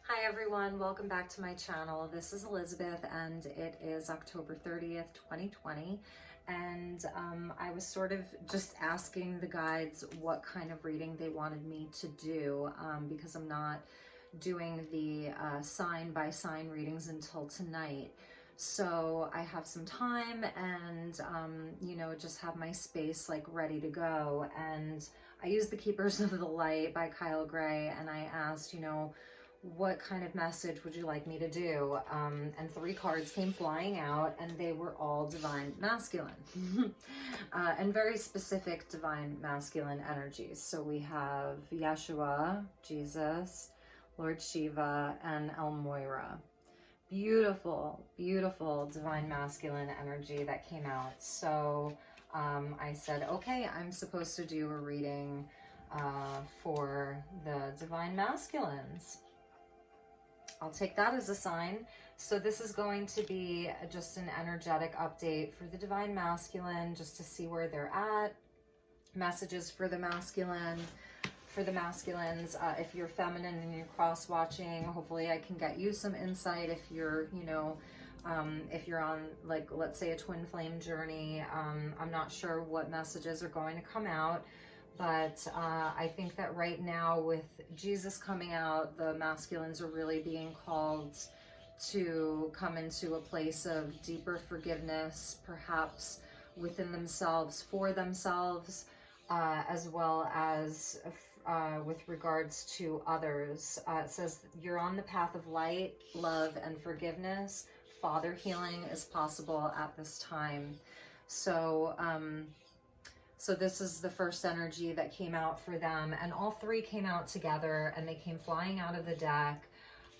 Hi everyone, welcome back to my channel. This is Elizabeth and it is October 30th, 2020. And I was sort of just asking the guides what kind of reading they wanted me to do because I'm not doing the sign by sign readings until tonight. So I have some time and, just have my space like ready to go. And I used The Keepers of the Light by Kyle Gray and I asked, what kind of message would you like me to do? And three cards came flying out and they were all divine masculine and very specific divine masculine energies. So we have Yeshua, Jesus, Lord Shiva, and El Moira. Beautiful, beautiful divine masculine energy that came out. So I said, okay, I'm supposed to do a reading for the divine masculines. I'll take that as a sign. So this is going to be just an energetic update for the divine masculine, just to see where they're at. Messages for the masculine, for the masculines. If you're feminine and you're cross-watching, hopefully I can get you some insight. If you're, if you're on, like, let's say a twin flame journey, I'm not sure what messages are going to come out. But I think that right now with Jesus coming out, the masculines are really being called to come into a place of deeper forgiveness, perhaps within themselves, for themselves, as well as with regards to others. It says, you're on the path of light, love, and forgiveness. Father healing is possible at this time. So this is the first energy that came out for them, and all three came out together and they came flying out of the deck.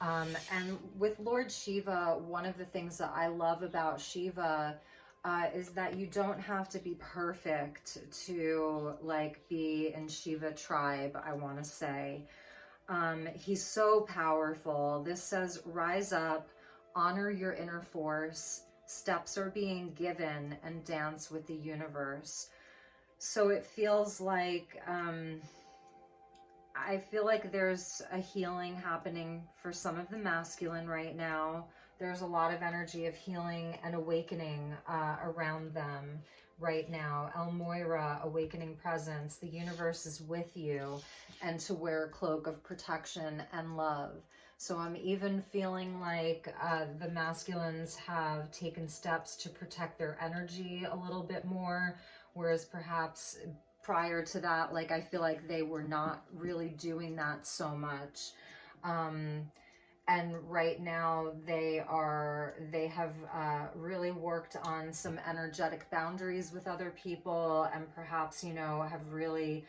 And with Lord Shiva, one of the things that I love about Shiva is that you don't have to be perfect to be in Shiva tribe, I want to say. He's so powerful. This says, rise up, honor your inner force, steps are being given, and dance with the universe. So it feels like, I feel like there's a healing happening for some of the masculine right now. There's a lot of energy of healing and awakening around them right now. El Moira, awakening presence. The universe is with you, and to wear a cloak of protection and love. So I'm even feeling like the masculines have taken steps to protect their energy a little bit more. Whereas perhaps prior to that, I feel like they were not really doing that so much. And right now they have really worked on some energetic boundaries with other people, and perhaps, have really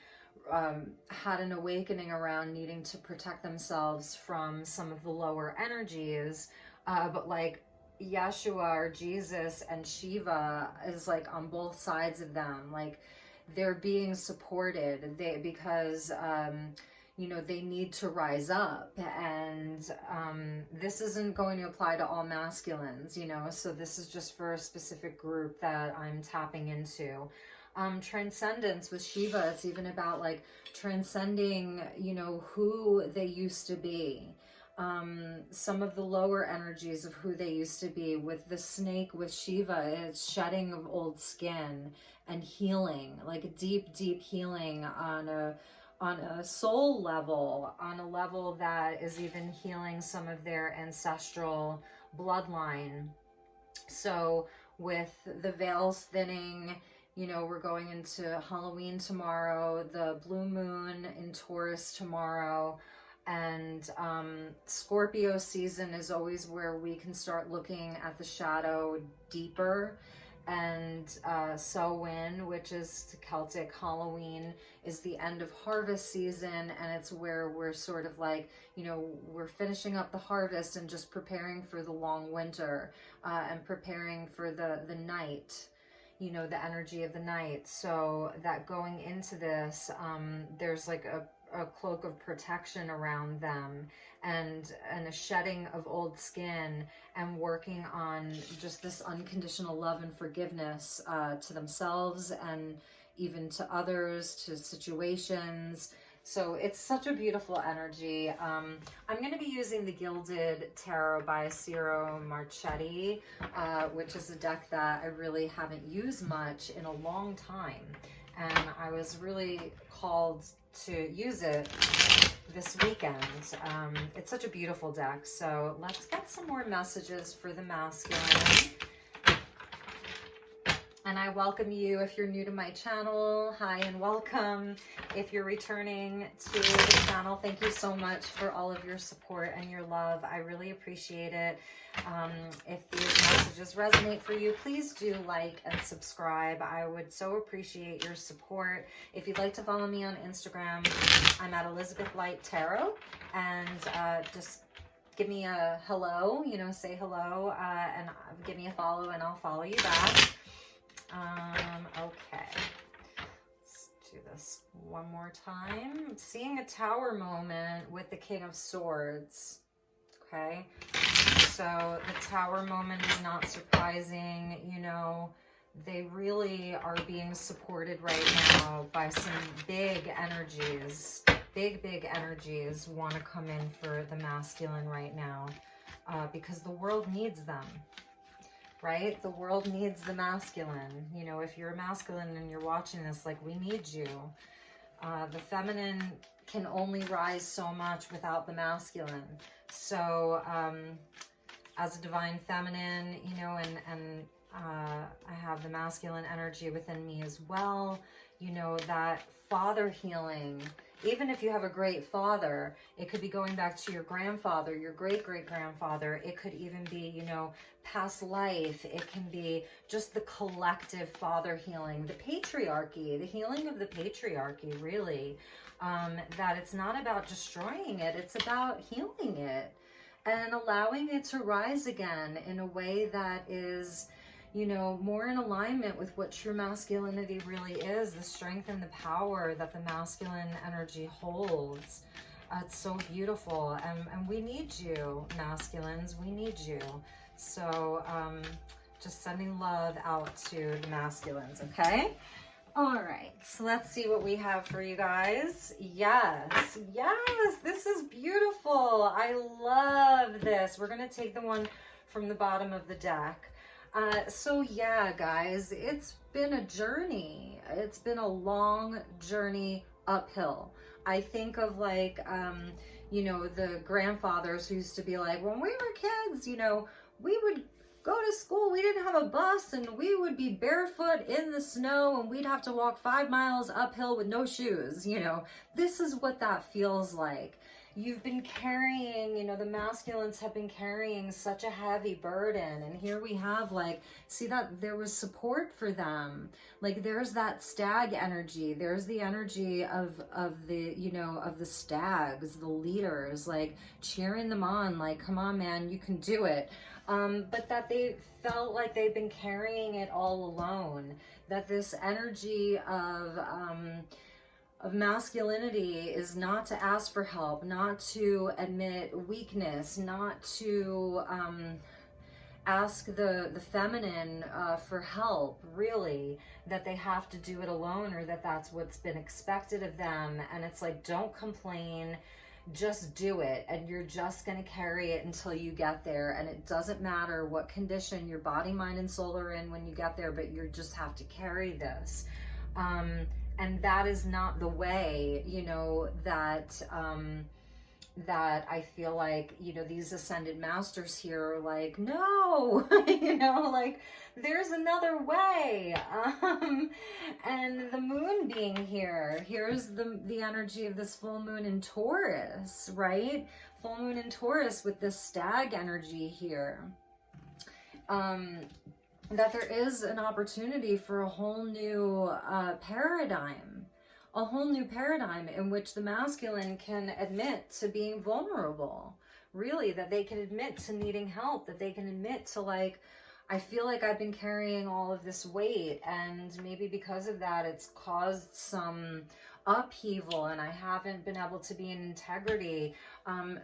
had an awakening around needing to protect themselves from some of the lower energies. But Yeshua or Jesus and Shiva is on both sides of them. They're being supported because they need to rise up, and this isn't going to apply to all masculines, so this is just for a specific group that I'm tapping into. Transcendence with Shiva, it's even about transcending, who they used to be. Some of the lower energies of who they used to be. With the snake with Shiva, it's shedding of old skin and healing, deep healing on a soul level, on a level that is even healing some of their ancestral bloodline. So with the veils thinning, we're going into Halloween tomorrow, the blue moon in Taurus tomorrow. And Scorpio season is always where we can start looking at the shadow deeper. And Samhain, which is Celtic Halloween, is the end of harvest season, and it's where we're sort of we're finishing up the harvest and just preparing for the long winter, and preparing for the night, the energy of the night. So that going into this, there's a cloak of protection around them, and a shedding of old skin, and working on just this unconditional love and forgiveness to themselves and even to others, to situations. So it's such a beautiful energy. I'm going to be using the Gilded Tarot by Ciro Marchetti, which is a deck that I really haven't used much in a long time. And I was really called to use it this weekend. It's such a beautiful deck. So let's get some more messages for the masculine. And I welcome you if you're new to my channel. Hi and welcome. If you're returning to the channel, thank you so much for all of your support and your love. I really appreciate it. If these messages resonate for you, please do like and subscribe. I would so appreciate your support. If you'd like to follow me on Instagram, I'm at Elizabeth Light Tarot, and just give me a hello, you know, say hello, and give me a follow and I'll follow you back. Okay, let's do this one more time. Seeing a tower moment with the King of Swords. Okay, so the tower moment is not surprising. You know, they really are being supported right now by some big energies. Big energies want to come in for the masculine right now, because the world needs them. Right? The world needs the masculine. You know, if you're a masculine and you're watching this, like, we need you. The feminine can only rise so much without the masculine. So, as a divine feminine, you know, and I have the masculine energy within me as well. You know, that father healing. Even if you have a great father, it could be going back to your grandfather, your great-great-grandfather. It could even be, you know, past life. It can be just the collective father healing, the patriarchy, the healing of the patriarchy, really. That it's not about destroying it. It's about healing it and allowing it to rise again in a way that is, you know, more in alignment with what true masculinity really is, the strength and the power that the masculine energy holds. It's so beautiful, and we need you, masculines, we need you. So just sending love out to the masculines, okay? All right, so let's see what we have for you guys. Yes, this is beautiful. I love this. We're gonna take the one from the bottom of the deck. So yeah, guys, it's been a journey. It's been a long journey uphill. I think of, like, you know, the grandfathers who used to be like, when we were kids, you know, we would go to school, we didn't have a bus, and we would be barefoot in the snow, and we'd have to walk 5 miles uphill with no shoes. You know, this is what that feels like. You've been carrying, you know, the masculines have been carrying such a heavy burden. And here we have, like, see that there was support for them. Like, there's that stag energy. There's the energy of the, you know, of the stags, the leaders, like cheering them on, like, come on, man, you can do it. But that they felt like they've been carrying it all alone. That this energy of masculinity is not to ask for help, not to admit weakness, not to ask the feminine for help, really, that they have to do it alone, or that that's what's been expected of them. And it's like, don't complain, just do it, and you're just going to carry it until you get there. And it doesn't matter what condition your body, mind, and soul are in when you get there, but you just have to carry this. And that is not the way, you know, that that I feel like, you know, these ascended masters here are like, no, you know, like, there's another way. And the moon being here, here's the energy of this full moon in Taurus, right? Full moon in Taurus with this stag energy here. That there is an opportunity for a whole new paradigm. A whole new paradigm in which the masculine can admit to being vulnerable. Really, that they can admit to needing help, that they can admit to, like, I feel like I've been carrying all of this weight, and maybe because of that it's caused some upheaval and I haven't been able to be in integrity.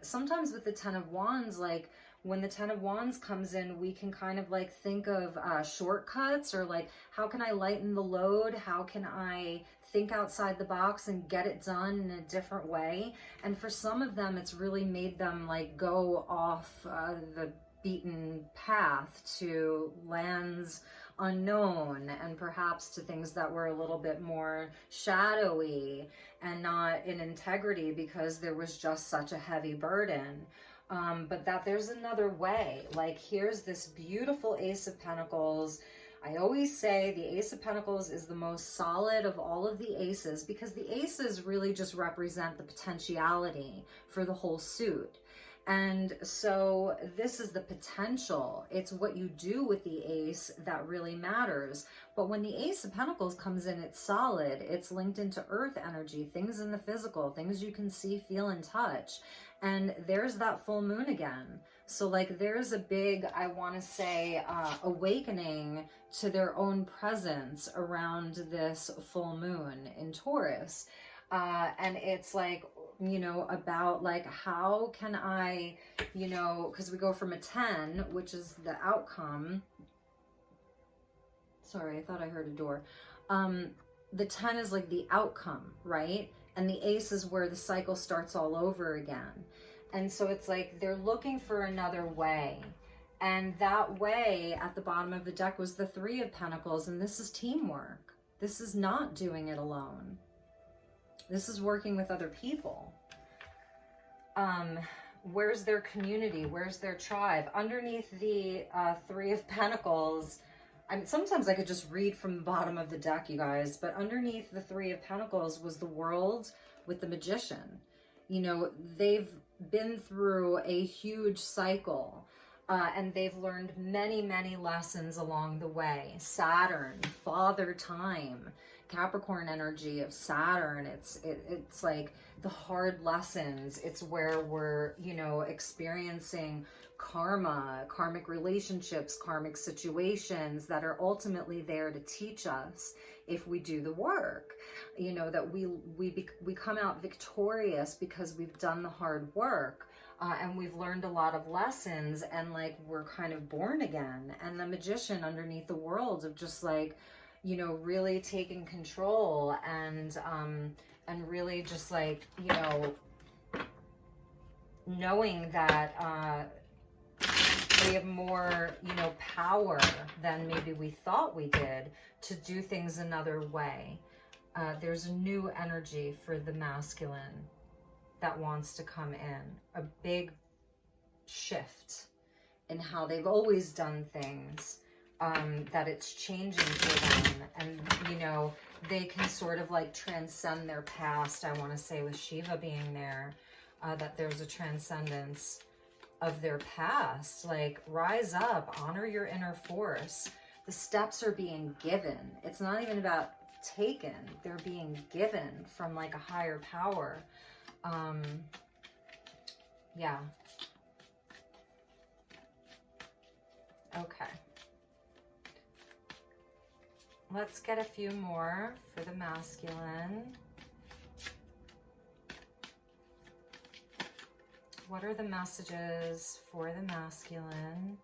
Sometimes with the Ten of Wands, like, when the Ten of Wands comes in, we can kind of like think of shortcuts, or like, how can I lighten the load? How can I think outside the box and get it done in a different way. And for some of them, it's really made them like go off the beaten path to lands unknown, and perhaps to things that were a little bit more shadowy and not in integrity because there was just such a heavy burden. But that there's another way. Like, here's this beautiful Ace of Pentacles. I always say the Ace of Pentacles is the most solid of all of the aces, because the aces really just represent the potentiality for the whole suit. And so this is the potential. It's what you do with the ace that really matters. But when the Ace of Pentacles comes in, it's solid. It's linked into earth energy, things in the physical, things you can see, feel, and touch. And there's that full moon again. So like there's a big, I want to say, awakening to their own presence around this full moon in Taurus. And it's like, you know, about like, how can I, you know, because we go from a 10, which is the outcome. Sorry, I thought I heard a door. The 10 is like the outcome, right? And the ace is where the cycle starts all over again. And so it's like they're looking for another way. And that way at the bottom of the deck was the 3 of Pentacles. And this is teamwork. This is not doing it alone. This is working with other people. Where's their community? Where's their tribe? Underneath the 3 of Pentacles, I mean, sometimes I could just read from the bottom of the deck, you guys, but underneath the 3 of Pentacles was the World with the Magician. You know, they've been through a huge cycle, and they've learned many, many lessons along the way. Saturn, Father Time, Capricorn energy of Saturn. It's like the hard lessons. It's where we're, you know, experiencing karma, karmic relationships, karmic situations that are ultimately there to teach us, if we do the work, you know, that we come out victorious because we've done the hard work. And we've learned a lot of lessons, and like we're kind of born again. And the Magician underneath the World of just like, you know, really taking control and really just like, you know, knowing that we have more, you know, power than maybe we thought we did to do things another way. There's a new energy for the masculine that wants to come in, a big shift in how they've always done things. That it's changing for them, and you know, they can sort of like transcend their past. I want to say with Shiva being there, that there's a transcendence of their past. Like, rise up, honor your inner force. The steps are being given. It's not even about taken, they're being given from like a higher power. Yeah. Okay. Let's get a few more for the masculine. What are the messages for the masculine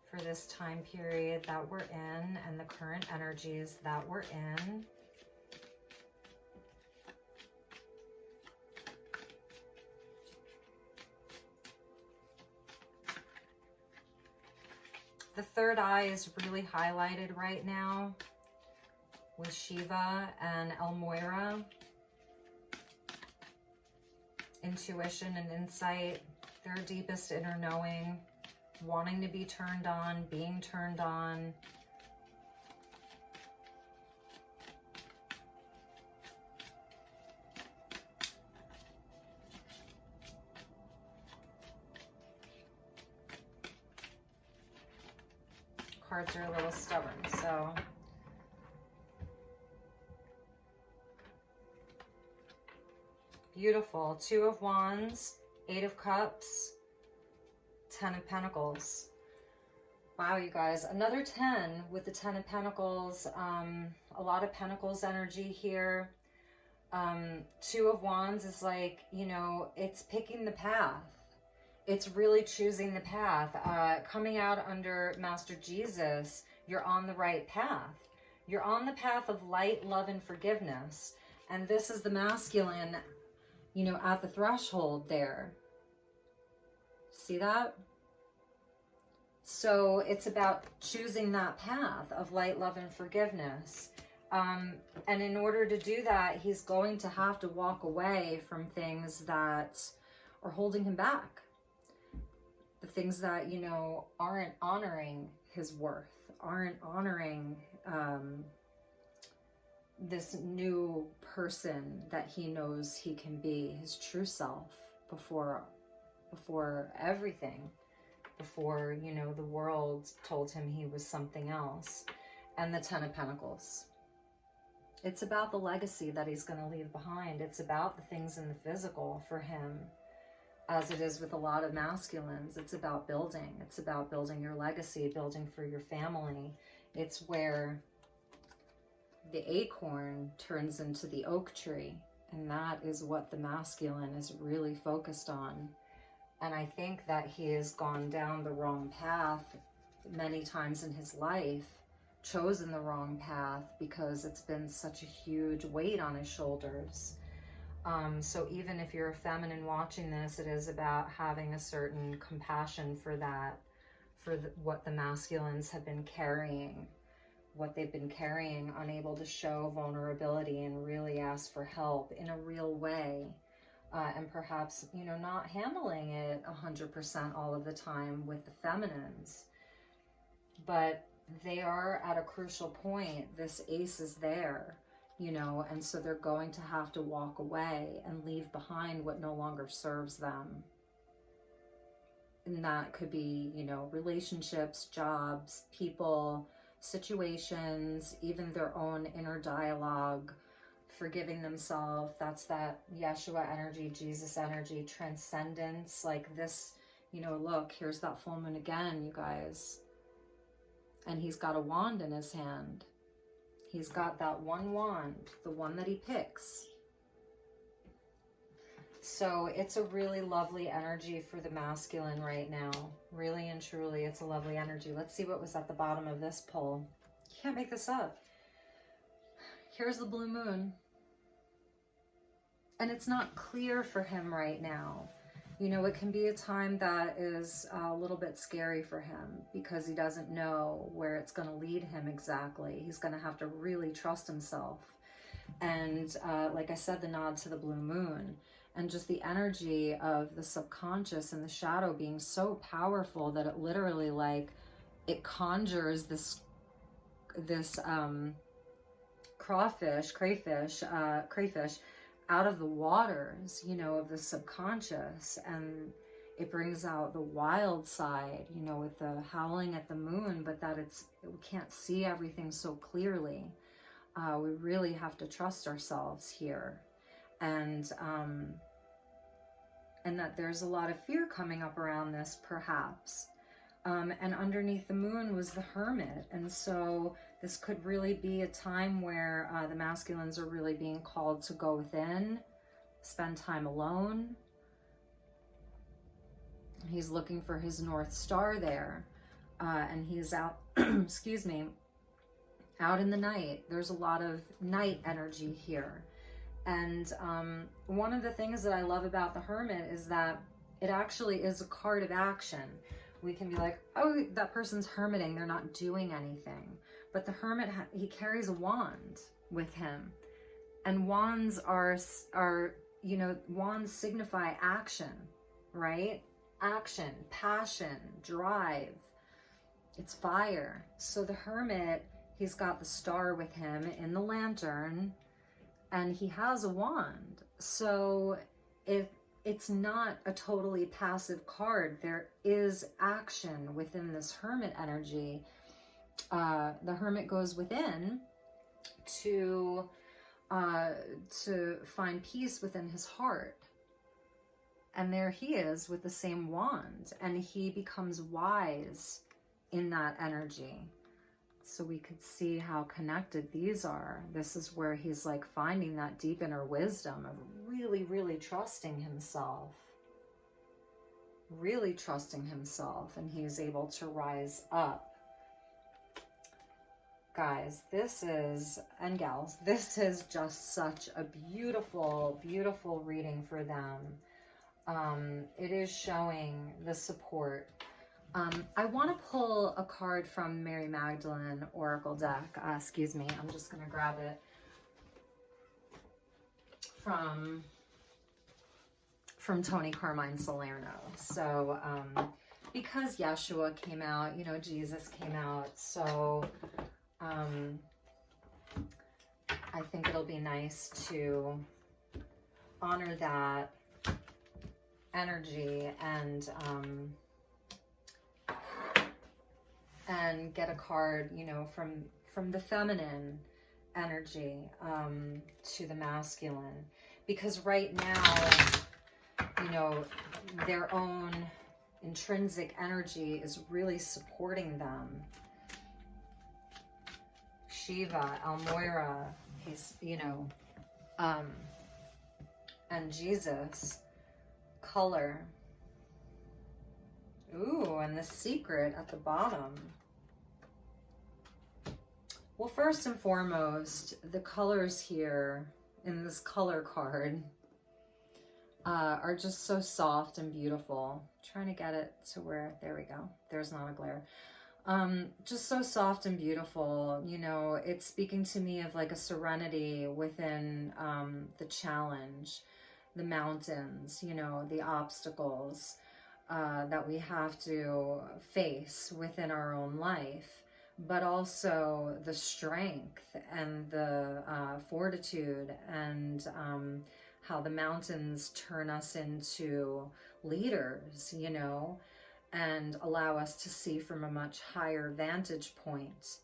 for this time period that we're in and the current energies that we're in? The third eye is really highlighted right now with Shiva and El Moira. Intuition and insight, their deepest inner knowing, wanting to be turned on, being turned on. Cards are a little stubborn, so beautiful. 2 of Wands, 8 of Cups, 10 of Pentacles. Wow, you guys, another 10 with the 10 of Pentacles. A lot of Pentacles energy here. 2 of Wands is like, you know, it's picking the path. It's really choosing the path. Coming out under Master Jesus, you're on the right path. You're on the path of light, love, and forgiveness. And this is the masculine, you know, at the threshold there. See that? So it's about choosing that path of light, love, and forgiveness. And in order to do that, he's going to have to walk away from things that are holding him back. The things that, you know, aren't honoring his worth, aren't honoring this new person that he knows he can be, his true self, before everything, before, you know, the world told him he was something else. And the Ten of Pentacles. It's about the legacy that he's going to leave behind. It's about the things in the physical for him, as it is with a lot of masculines. It's about building. It's about building your legacy, building for your family. It's where the acorn turns into the oak tree. And that is what the masculine is really focused on. And I think that he has gone down the wrong path many times in his life, chosen the wrong path, because it's been such a huge weight on his shoulders. So even if you're a feminine watching this, it is about having a certain compassion for that, for what the masculines have been carrying, what they've been carrying, unable to show vulnerability and really ask for help in a real way. And perhaps, you know, not handling it 100% all of the time with the feminines. But they are at a crucial point. This ace is there, you know, and so they're going to have to walk away and leave behind what no longer serves them. And that could be, you know, relationships, jobs, people, situations, even their own inner dialogue, forgiving themselves. That's that Yeshua energy, Jesus energy, transcendence. Like this, you know, look, here's that full moon again, you guys. And he's got a wand in his hand. He's got that one wand, the one that he picks. So it's a really lovely energy for the masculine right now. Really and truly, it's a lovely energy. Let's see what was at the bottom of this pull. You can't make this up. Here's the blue moon. And it's not clear for him right now. You know, it can be a time that is a little bit scary for him because he doesn't know where it's going to lead him exactly. He's going to have to really trust himself. And like I said, the nod to the blue moon and just the energy of the subconscious and the shadow being so powerful that it literally, like, it conjures this crayfish out of the waters, you know, of the subconscious, and it brings out the wild side, you know, with the howling at the moon, but that we can't see everything so clearly. We really have to trust ourselves here, and that there's a lot of fear coming up around this, perhaps. And underneath the moon was the Hermit, and so this could really be a time where the masculines are really being called to go within, spend time alone. He's looking for his North Star there, and he's out, excuse me, out in the night. There's a lot of night energy here. And one of the things that I love about the Hermit is that it actually is a card of action. We can be like, oh, that person's hermiting, they're not doing anything. But the Hermit, he carries a wand with him. And wands are, you know, wands signify action, right? Action, passion, drive. It's fire. So the Hermit, he's got the star with him in the lantern, and he has a wand. So it's not a totally passive card. There is action within this Hermit energy. The Hermit goes within to find peace within his heart. And there he is with the same wand, and he becomes wise in that energy. So we could see how connected these are. This is where he's like finding that deep inner wisdom of really, really trusting himself. Really trusting himself, and he is able to rise up. guys, this is, and gals, this is just such a beautiful, beautiful reading for them. It is showing the support. I want to pull a card from Mary Magdalene Oracle deck. Excuse me, I'm just going to grab it from Toni Carmine Salerno. So, because Yeshua came out, you know, Jesus came out, so I think it'll be nice to honor that energy and get a card, you know, from the feminine energy to the masculine, because right now, you know, their own intrinsic energy is really supporting them. Shiva, Almoira, he's, you know, and Jesus, color. Ooh, and the secret at the bottom. Well, first and foremost, the colors here in this color card are just so soft and beautiful. I'm trying to get it to where, there we go. There's not a glare. Just so soft and beautiful. You know, it's speaking to me of like a serenity within the challenge, the mountains, you know, the obstacles that we have to face within our own life, but also the strength and the fortitude, and how the mountains turn us into leaders, you know, and allow us to see from a much higher vantage point.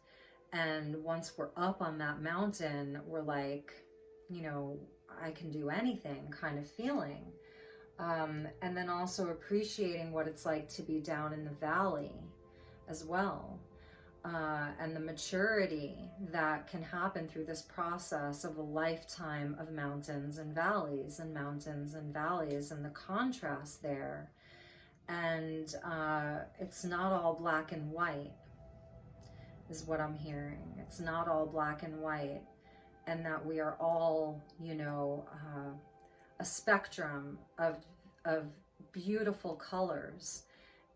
And once we're up on that mountain, we're like, you know, I can do anything kind of feeling. And then also appreciating what it's like to be down in the valley as well. And the maturity that can happen through this process of a lifetime of mountains and valleys and mountains and valleys, and the contrast there. And it's not all black and white, is what I'm hearing. It's not all black and white, and that we are all, you know, a spectrum of beautiful colors.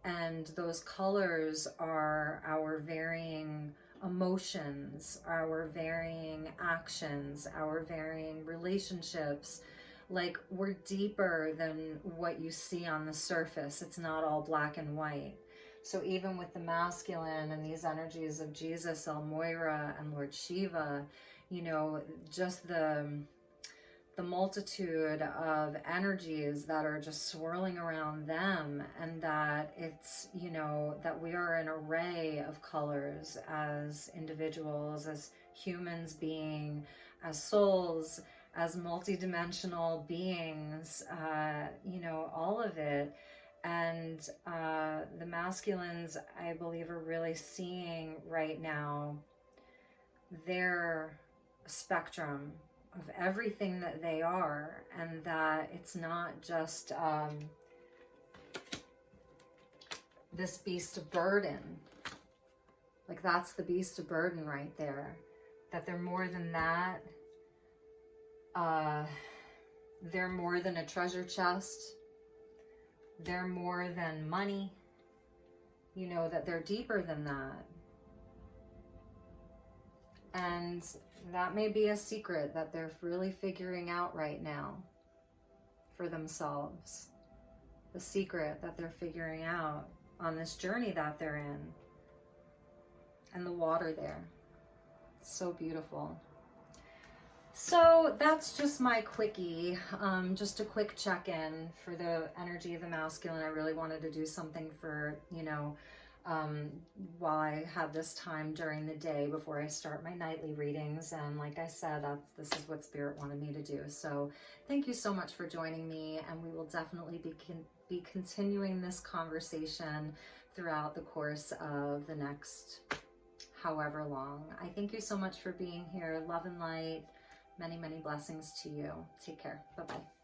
And those colors are our varying emotions, our varying actions, our varying relationships. Like, we're deeper than what you see on the surface. It's not all black and white. So even with the masculine and these energies of Jesus, Almoira, and Lord Shiva, you know, just the multitude of energies that are just swirling around them, and that it's, you know, that we are an array of colors as individuals, as humans being, as souls, as multidimensional beings, you know, all of it. And the masculines, I believe, are really seeing right now their spectrum of everything that they are, and that it's not just this beast of burden. Like, that's the beast of burden right there. That they're more than that. They're more than a treasure chest. They're more than money. You know, that they're deeper than that. And that may be a secret that they're really figuring out right now for themselves. The secret that they're figuring out on this journey that they're in. And the water there. It's so beautiful. So that's just my quickie, just a quick check-in for the energy of the masculine. I really wanted to do something for, you know, while I have this time during the day before I start my nightly readings. And like I said, this is what Spirit wanted me to do. So thank you so much for joining me, and we will definitely be continuing this conversation throughout the course of the next however long. I thank you so much for being here. Love and light. Many, many blessings to you. Take care. Bye-bye.